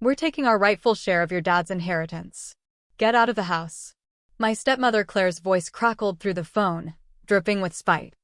We're taking our rightful share of your dad's inheritance. Get out of the house." My stepmother Claire's voice crackled through the phone, dripping with spite.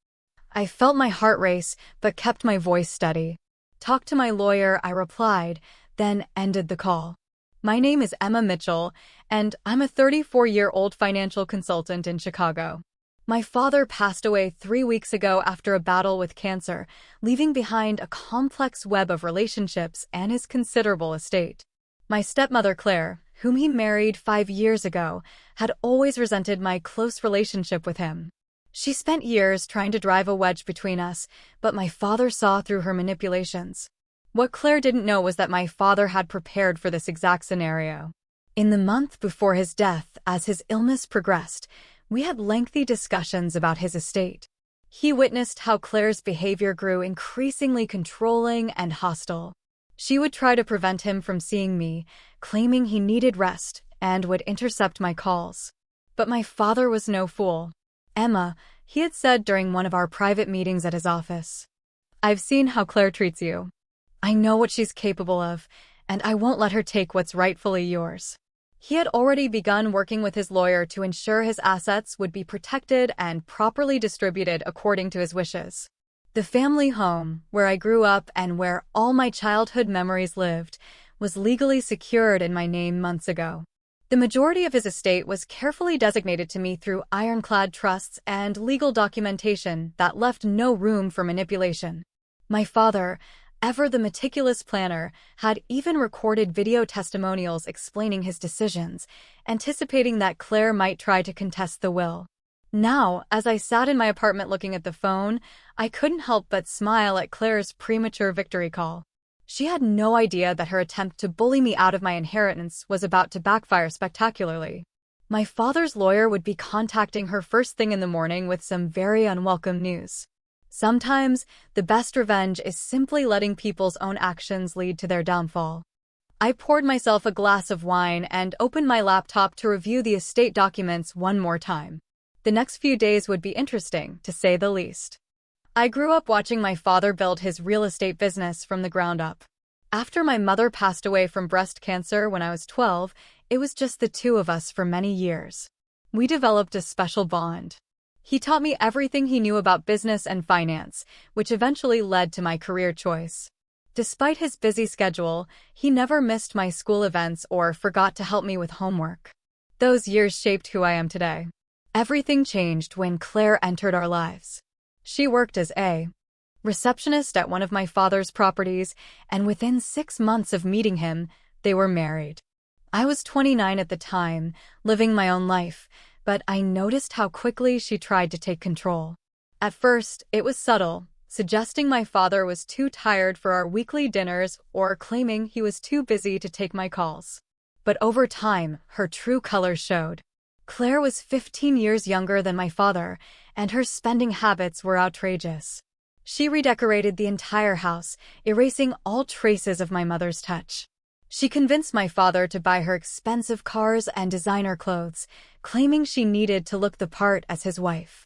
I felt my heart race, but kept my voice steady. "Talk to my lawyer," I replied, then ended the call. "My name is Emma Mitchell, and I'm a 34-year-old financial consultant in Chicago. My father passed away 3 weeks ago after a battle with cancer, leaving behind a complex web of relationships and his considerable estate. My stepmother Claire, whom he married 5 years ago, had always resented my close relationship with him. She spent years trying to drive a wedge between us, but my father saw through her manipulations. What Claire didn't know was that my father had prepared for this exact scenario. In the month before his death, as his illness progressed, we had lengthy discussions about his estate. He witnessed how Claire's behavior grew increasingly controlling and hostile. She would try to prevent him from seeing me, claiming he needed rest, and would intercept my calls. But my father was no fool. "Emma," he had said during one of our private meetings at his office, "I've seen how Claire treats you. I know what she's capable of, and I won't let her take what's rightfully yours." He had already begun working with his lawyer to ensure his assets would be protected and properly distributed according to his wishes. The family home, where I grew up and where all my childhood memories lived, was legally secured in my name months ago. The majority of his estate was carefully designated to me through ironclad trusts and legal documentation that left no room for manipulation. My father, ever the meticulous planner, had even recorded video testimonials explaining his decisions, anticipating that Claire might try to contest the will. Now, as I sat in my apartment looking at the phone, I couldn't help but smile at Claire's premature victory call. She had no idea that her attempt to bully me out of my inheritance was about to backfire spectacularly. My father's lawyer would be contacting her first thing in the morning with some very unwelcome news. Sometimes, the best revenge is simply letting people's own actions lead to their downfall. I poured myself a glass of wine and opened my laptop to review the estate documents one more time. The next few days would be interesting, to say the least. I grew up watching my father build his real estate business from the ground up. After my mother passed away from breast cancer when I was 12, it was just the two of us for many years. We developed a special bond. He taught me everything he knew about business and finance, which eventually led to my career choice. Despite his busy schedule, he never missed my school events or forgot to help me with homework. Those years shaped who I am today. Everything changed when Claire entered our lives. She worked as a receptionist at one of my father's properties, and within 6 months of meeting him, they were married. I was 29 at the time, living my own life, but I noticed how quickly she tried to take control. At first, it was subtle, suggesting my father was too tired for our weekly dinners or claiming he was too busy to take my calls. But over time, her true colors showed. Claire was 15 years younger than my father, and her spending habits were outrageous. She redecorated the entire house, erasing all traces of my mother's touch. She convinced my father to buy her expensive cars and designer clothes, claiming she needed to look the part as his wife.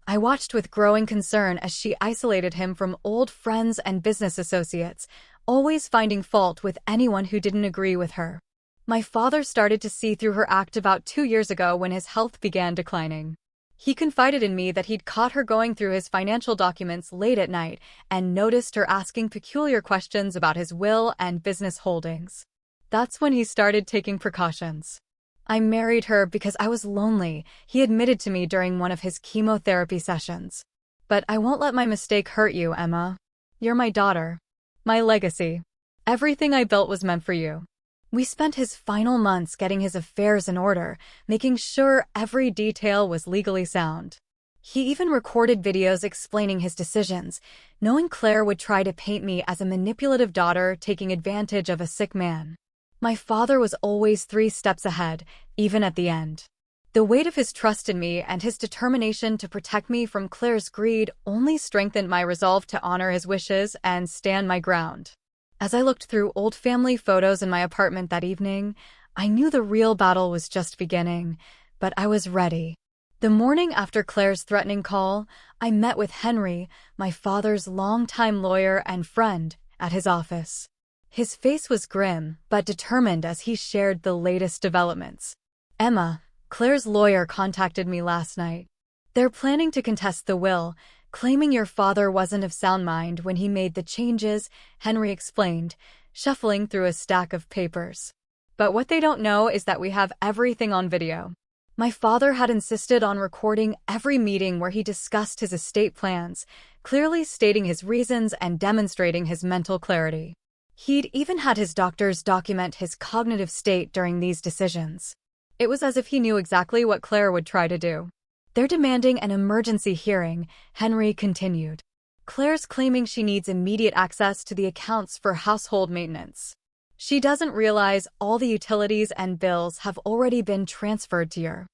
I watched with growing concern as she isolated him from old friends and business associates, always finding fault with anyone who didn't agree with her. My father started to see through her act about 2 years ago when his health began declining. He confided in me that he'd caught her going through his financial documents late at night and noticed her asking peculiar questions about his will and business holdings. That's when he started taking precautions. "I married her because I was lonely," he admitted to me during one of his chemotherapy sessions. "But I won't let my mistake hurt you, Emma. You're my daughter. My legacy. Everything I built was meant for you." We spent his final months getting his affairs in order, making sure every detail was legally sound. He even recorded videos explaining his decisions, knowing Claire would try to paint me as a manipulative daughter taking advantage of a sick man. My father was always 3 steps ahead, even at the end. The weight of his trust in me and his determination to protect me from Claire's greed only strengthened my resolve to honor his wishes and stand my ground. As I looked through old family photos in my apartment that evening, I knew the real battle was just beginning, but I was ready. The morning after Claire's threatening call, I met with Henry, my father's longtime lawyer and friend, at his office. His face was grim, but determined as he shared the latest developments. "Emma, Claire's lawyer contacted me last night. They're planning to contest the will, claiming your father wasn't of sound mind when he made the changes," Henry explained, shuffling through a stack of papers. "But what they don't know is that we have everything on video. My father had insisted on recording every meeting where he discussed his estate plans, clearly stating his reasons and demonstrating his mental clarity. He'd even had his doctors document his cognitive state during these decisions. It was as if he knew exactly what Claire would try to do. They're demanding an emergency hearing," Henry continued. "Claire's claiming she needs immediate access to the accounts for household maintenance. She doesn't realize all the utilities and bills have already been transferred to your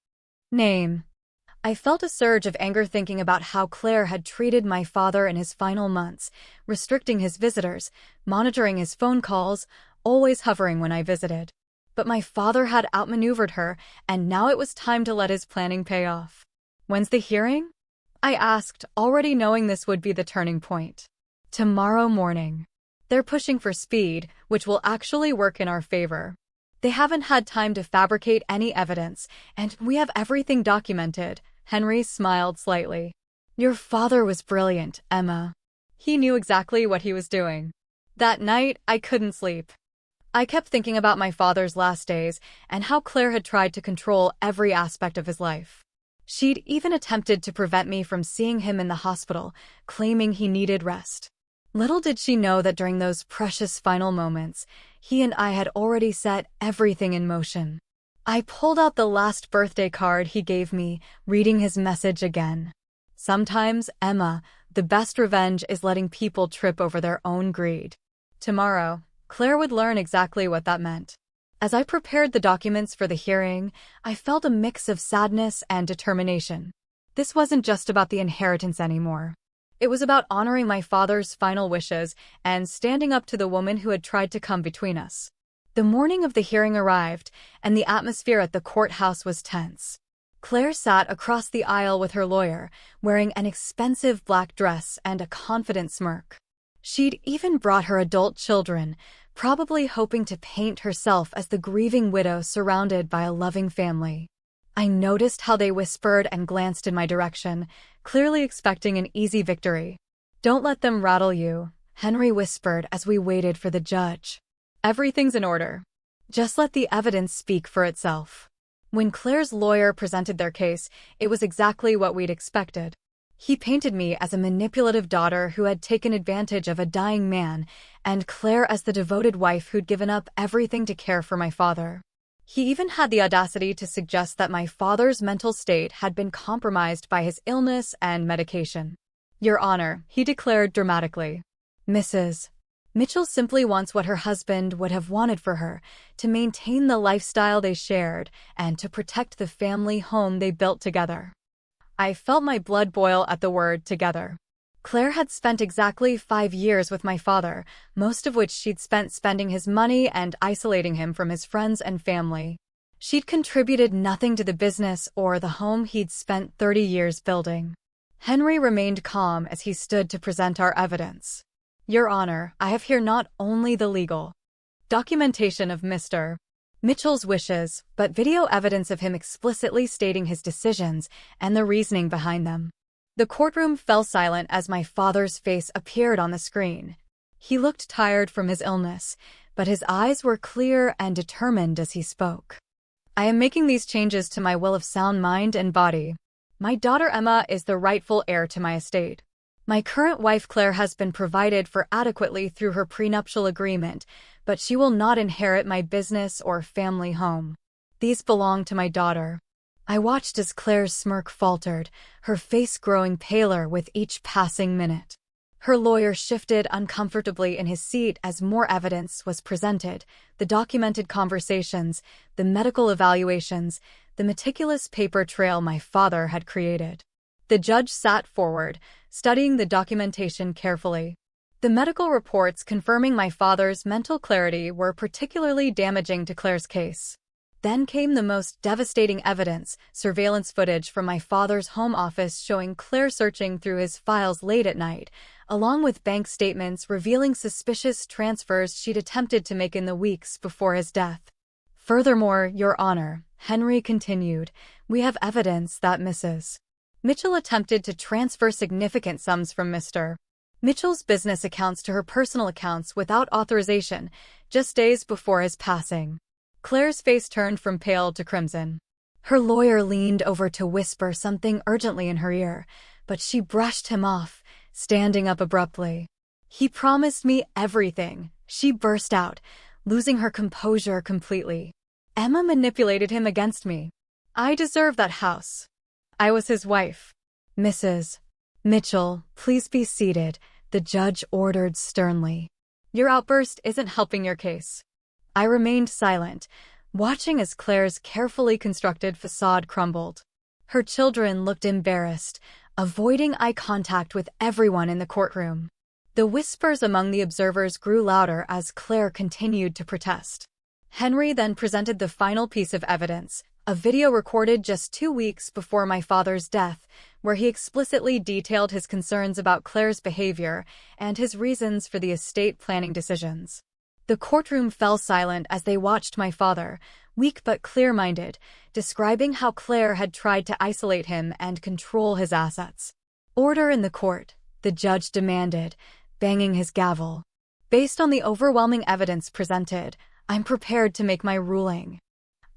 name." I felt a surge of anger thinking about how Claire had treated my father in his final months, restricting his visitors, monitoring his phone calls, always hovering when I visited. But my father had outmaneuvered her, and now it was time to let his planning pay off. "When's the hearing?" I asked, already knowing this would be the turning point. "Tomorrow morning. They're pushing for speed, which will actually work in our favor. They haven't had time to fabricate any evidence, and we have everything documented." Henry smiled slightly. "Your father was brilliant, Emma. He knew exactly what he was doing." That night, I couldn't sleep. I kept thinking about my father's last days and how Claire had tried to control every aspect of his life. She'd even attempted to prevent me from seeing him in the hospital, claiming he needed rest. Little did she know that during those precious final moments, he and I had already set everything in motion. I pulled out the last birthday card he gave me, reading his message again. "Sometimes, Emma, the best revenge is letting people trip over their own greed." Tomorrow, Claire would learn exactly what that meant. As I prepared the documents for the hearing, I felt a mix of sadness and determination. This wasn't just about the inheritance anymore. It was about honoring my father's final wishes and standing up to the woman who had tried to come between us. The morning of the hearing arrived, and the atmosphere at the courthouse was tense. Claire sat across the aisle with her lawyer, wearing an expensive black dress and a confident smirk. She'd even brought her adult children, probably hoping to paint herself as the grieving widow surrounded by a loving family. I noticed how they whispered and glanced in my direction, clearly expecting an easy victory. "Don't let them rattle you," Henry whispered as we waited for the judge. "Everything's in order. Just let the evidence speak for itself." When Claire's lawyer presented their case, it was exactly what we'd expected. He painted me as a manipulative daughter who had taken advantage of a dying man, and Claire as the devoted wife who'd given up everything to care for my father. He even had the audacity to suggest that my father's mental state had been compromised by his illness and medication. "Your Honor," he declared dramatically, "Mrs. Mitchell simply wants what her husband would have wanted for her, to maintain the lifestyle they shared and to protect the family home they built together." I felt my blood boil at the word "together." Claire had spent exactly 5 years with my father, most of which she'd spent spending his money and isolating him from his friends and family. She'd contributed nothing to the business or the home he'd spent 30 years building. Henry remained calm as he stood to present our evidence. "Your Honor, I have here not only the legal documentation of Mr. Mitchell's wishes, but video evidence of him explicitly stating his decisions and the reasoning behind them." The courtroom fell silent as my father's face appeared on the screen. He looked tired from his illness, but his eyes were clear and determined as he spoke. "I am making these changes to my will of sound mind and body. My daughter Emma is the rightful heir to my estate. My current wife Claire has been provided for adequately through her prenuptial agreement, but she will not inherit my business or family home. These belong to my daughter." I watched as Claire's smirk faltered, her face growing paler with each passing minute. Her lawyer shifted uncomfortably in his seat as more evidence was presented: the documented conversations, the medical evaluations, the meticulous paper trail my father had created. The judge sat forward, studying the documentation carefully. The medical reports confirming my father's mental clarity were particularly damaging to Claire's case. Then came the most devastating evidence: surveillance footage from my father's home office showing Claire searching through his files late at night, along with bank statements revealing suspicious transfers she'd attempted to make in the weeks before his death. Furthermore, Your Honor, Henry continued, we have evidence that Mrs. Mitchell attempted to transfer significant sums from Mr. Mitchell's business accounts to her personal accounts without authorization, just days before his passing. Claire's face turned from pale to crimson. Her lawyer leaned over to whisper something urgently in her ear, but she brushed him off, standing up abruptly. He promised me everything, she burst out, losing her composure completely. Emma manipulated him against me. I deserve that house. I was his wife. Mrs. Mitchell, please be seated, the judge ordered sternly. Your outburst isn't helping your case. I remained silent, watching as Claire's carefully constructed facade crumbled. Her children looked embarrassed, avoiding eye contact with everyone in the courtroom. The whispers among the observers grew louder as Claire continued to protest. Henry then presented the final piece of evidence, a video recorded just 2 weeks before my father's death, where he explicitly detailed his concerns about Claire's behavior and his reasons for the estate planning decisions. The courtroom fell silent as they watched my father, weak but clear-minded, describing how Claire had tried to isolate him and control his assets. Order in the court, the judge demanded, banging his gavel. Based on the overwhelming evidence presented, I'm prepared to make my ruling.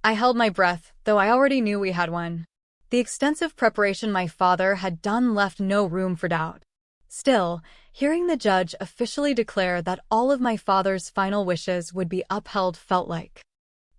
I held my breath, though I already knew we had one. The extensive preparation my father had done left no room for doubt. Still, hearing the judge officially declare that all of my father's final wishes would be upheld felt like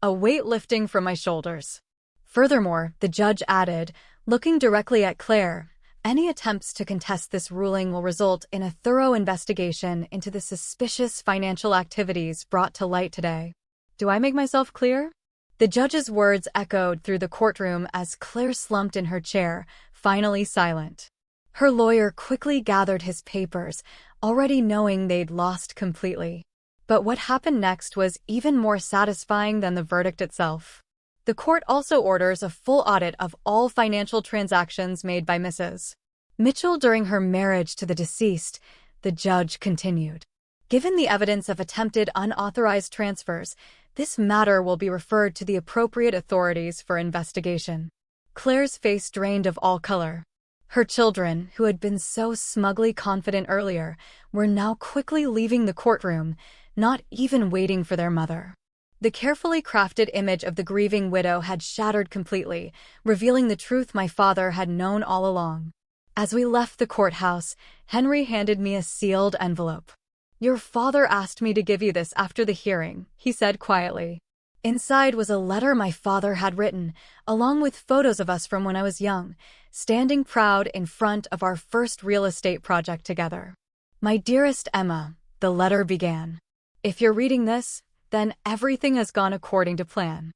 a weight lifting from my shoulders. Furthermore, the judge added, looking directly at Claire, any attempts to contest this ruling will result in a thorough investigation into the suspicious financial activities brought to light today. Do I make myself clear? The judge's words echoed through the courtroom as Claire slumped in her chair, finally silent. Her lawyer quickly gathered his papers, already knowing they'd lost completely. But what happened next was even more satisfying than the verdict itself. The court also orders a full audit of all financial transactions made by Mrs. Mitchell during her marriage to the deceased, the judge continued. Given the evidence of attempted unauthorized transfers, this matter will be referred to the appropriate authorities for investigation. Claire's face drained of all color. Her children, who had been so smugly confident earlier, were now quickly leaving the courtroom, not even waiting for their mother. The carefully crafted image of the grieving widow had shattered completely, revealing the truth my father had known all along. As we left the courthouse, Henry handed me a sealed envelope. Your father asked me to give you this after the hearing, he said quietly. Inside was a letter my father had written, along with photos of us from when I was young, standing proud in front of our first real estate project together. My dearest Emma, the letter began. If you're reading this, then everything has gone according to plan.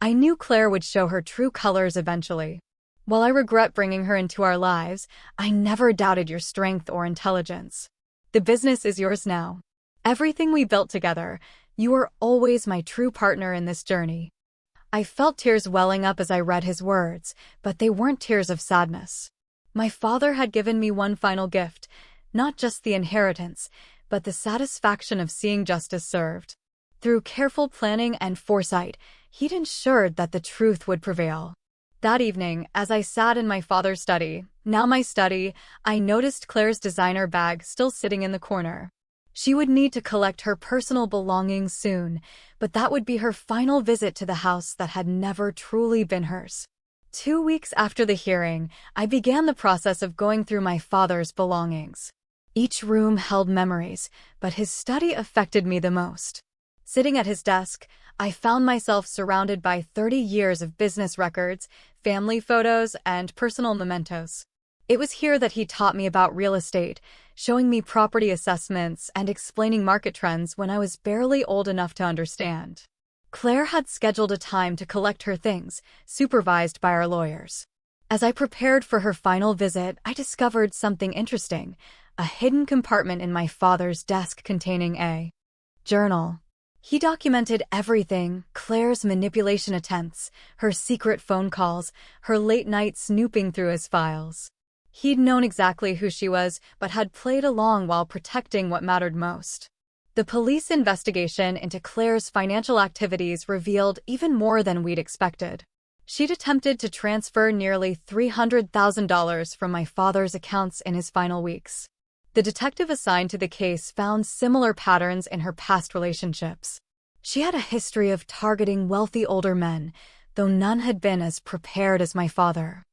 I knew Claire would show her true colors eventually. While I regret bringing her into our lives, I never doubted your strength or intelligence. The business is yours now. Everything we built together, you were always my true partner in this journey. I felt tears welling up as I read his words, but they weren't tears of sadness. My father had given me one final gift, not just the inheritance, but the satisfaction of seeing justice served. Through careful planning and foresight, he'd ensured that the truth would prevail. That evening, as I sat in my father's study, now my study, I noticed Claire's designer bag still sitting in the corner. She would need to collect her personal belongings soon, but that would be her final visit to the house that had never truly been hers. 2 weeks after the hearing, I began the process of going through my father's belongings. Each room held memories, but his study affected me the most. Sitting at his desk, I found myself surrounded by 30 years of business records, family photos, and personal mementos. It was here that he taught me about real estate, showing me property assessments and explaining market trends when I was barely old enough to understand. Claire had scheduled a time to collect her things, supervised by our lawyers. As I prepared for her final visit, I discovered something interesting, a hidden compartment in my father's desk containing a journal. He documented everything, Claire's manipulation attempts, her secret phone calls, her late-night snooping through his files. He'd known exactly who she was, but had played along while protecting what mattered most. The police investigation into Claire's financial activities revealed even more than we'd expected. She'd attempted to transfer nearly $300,000 from my father's accounts in his final weeks. The detective assigned to the case found similar patterns in her past relationships. She had a history of targeting wealthy older men, though none had been as prepared as my father.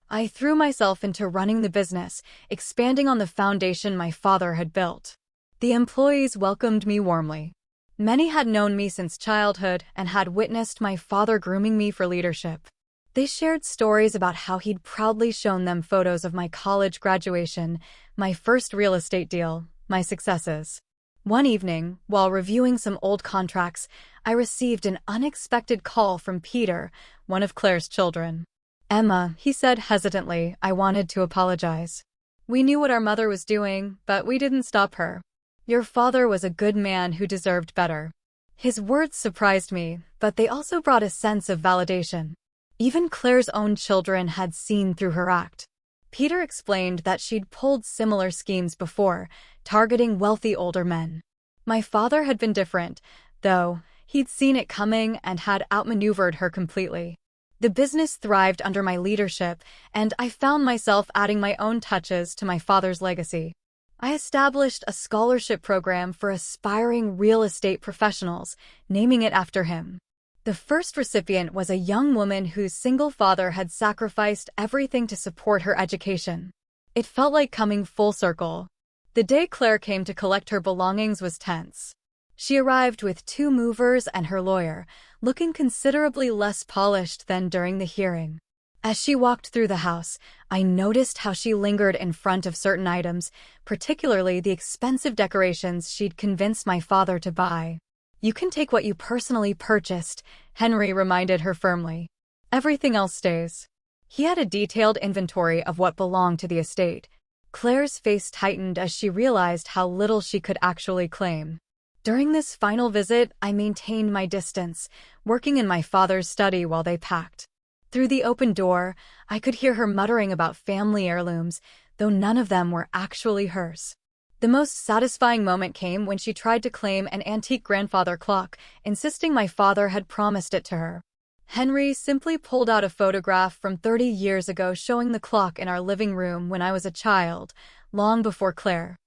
I threw myself into running the business, expanding on the foundation my father had built. The employees welcomed me warmly. Many had known me since childhood and had witnessed my father grooming me for leadership. They shared stories about how he'd proudly shown them photos of my college graduation, my first real estate deal, my successes. One evening, while reviewing some old contracts, I received an unexpected call from Peter, one of Claire's children. "Emma," he said hesitantly, "I wanted to apologize. We knew what our mother was doing, but we didn't stop her. Your father was a good man who deserved better." His words surprised me, but they also brought a sense of validation. Even Claire's own children had seen through her act. Peter explained that she'd pulled similar schemes before, targeting wealthy older men. My father had been different, though. He'd seen it coming and had outmaneuvered her completely. The business thrived under my leadership, and I found myself adding my own touches to my father's legacy. I established a scholarship program for aspiring real estate professionals, naming it after him. The first recipient was a young woman whose single father had sacrificed everything to support her education. It felt like coming full circle. The day Claire came to collect her belongings was tense. She arrived with 2 movers and her lawyer, looking considerably less polished than during the hearing. As she walked through the house, I noticed how she lingered in front of certain items, particularly the expensive decorations she'd convinced my father to buy. "You can take what you personally purchased," Henry reminded her firmly. "Everything else stays." He had a detailed inventory of what belonged to the estate. Claire's face tightened as she realized how little she could actually claim. During this final visit, I maintained my distance, working in my father's study while they packed. Through the open door, I could hear her muttering about family heirlooms, though none of them were actually hers. The most satisfying moment came when she tried to claim an antique grandfather clock, insisting my father had promised it to her. Henry simply pulled out a photograph from 30 years ago showing the clock in our living room when I was a child, long before Claire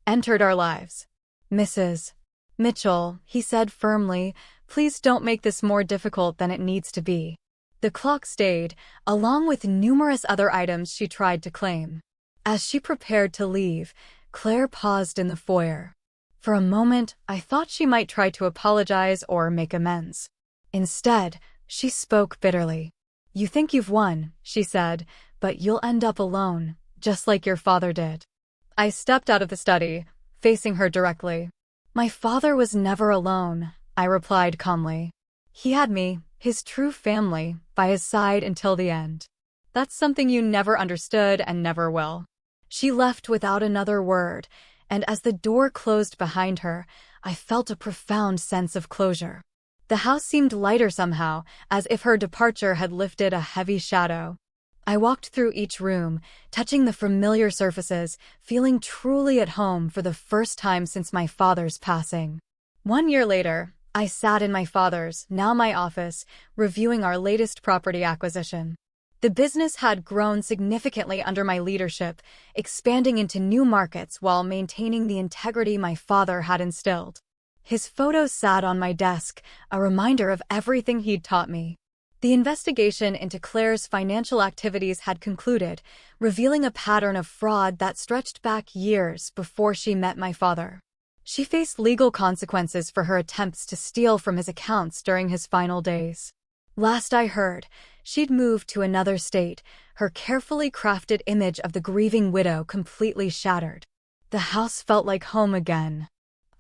entered our lives. "Mrs. Mitchell," he said firmly, "please don't make this more difficult than it needs to be." The clock stayed, along with numerous other items she tried to claim. As she prepared to leave, Claire paused in the foyer. For a moment, I thought she might try to apologize or make amends. Instead, she spoke bitterly. "You think you've won," she said, "but you'll end up alone, just like your father did." I stepped out of the study, facing her directly. "My father was never alone," I replied calmly. "He had me, his true family, by his side until the end. That's something you never understood and never will." She left without another word, and as the door closed behind her, I felt a profound sense of closure. The house seemed lighter somehow, as if her departure had lifted a heavy shadow. I walked through each room, touching the familiar surfaces, feeling truly at home for the first time since my father's passing. 1 year later, I sat in my father's, now my office, reviewing our latest property acquisition. The business had grown significantly under my leadership, expanding into new markets while maintaining the integrity my father had instilled. His photos sat on my desk, a reminder of everything he'd taught me. The investigation into Claire's financial activities had concluded, revealing a pattern of fraud that stretched back years before she met my father. She faced legal consequences for her attempts to steal from his accounts during his final days. Last I heard, she'd moved to another state, her carefully crafted image of the grieving widow completely shattered. The house felt like home again.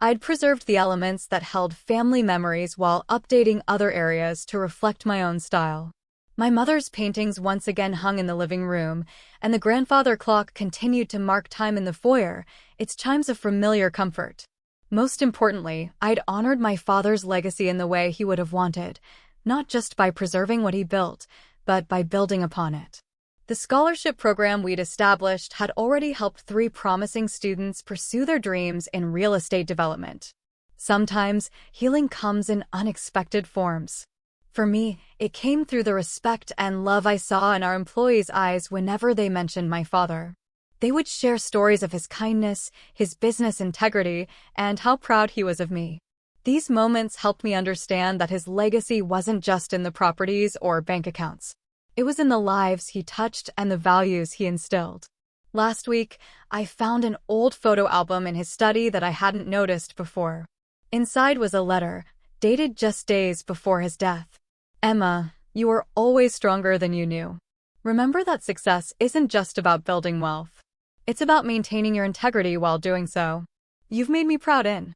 I'd preserved the elements that held family memories while updating other areas to reflect my own style. My mother's paintings once again hung in the living room, and the grandfather clock continued to mark time in the foyer, its chimes of familiar comfort. Most importantly, I'd honored my father's legacy in the way he would have wanted, not just by preserving what he built, but by building upon it. The scholarship program we'd established had already helped 3 promising students pursue their dreams in real estate development. Sometimes, healing comes in unexpected forms. For me, it came through the respect and love I saw in our employees' eyes whenever they mentioned my father. They would share stories of his kindness, his business integrity, and how proud he was of me. These moments helped me understand that his legacy wasn't just in the properties or bank accounts. It was in the lives he touched and the values he instilled. Last week, I found an old photo album in his study that I hadn't noticed before. Inside was a letter, dated just days before his death. "Emma, you were always stronger than you knew. Remember that success isn't just about building wealth. It's about maintaining your integrity while doing so. You've made me proud in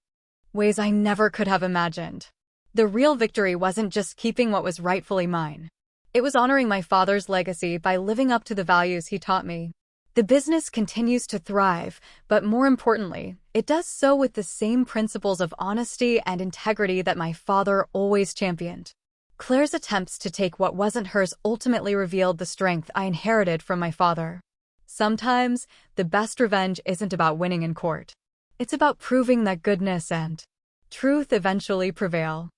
ways I never could have imagined." The real victory wasn't just keeping what was rightfully mine. It was honoring my father's legacy by living up to the values he taught me. The business continues to thrive, but more importantly, it does so with the same principles of honesty and integrity that my father always championed. Claire's attempts to take what wasn't hers ultimately revealed the strength I inherited from my father. Sometimes, the best revenge isn't about winning in court. It's about proving that goodness and truth eventually prevail.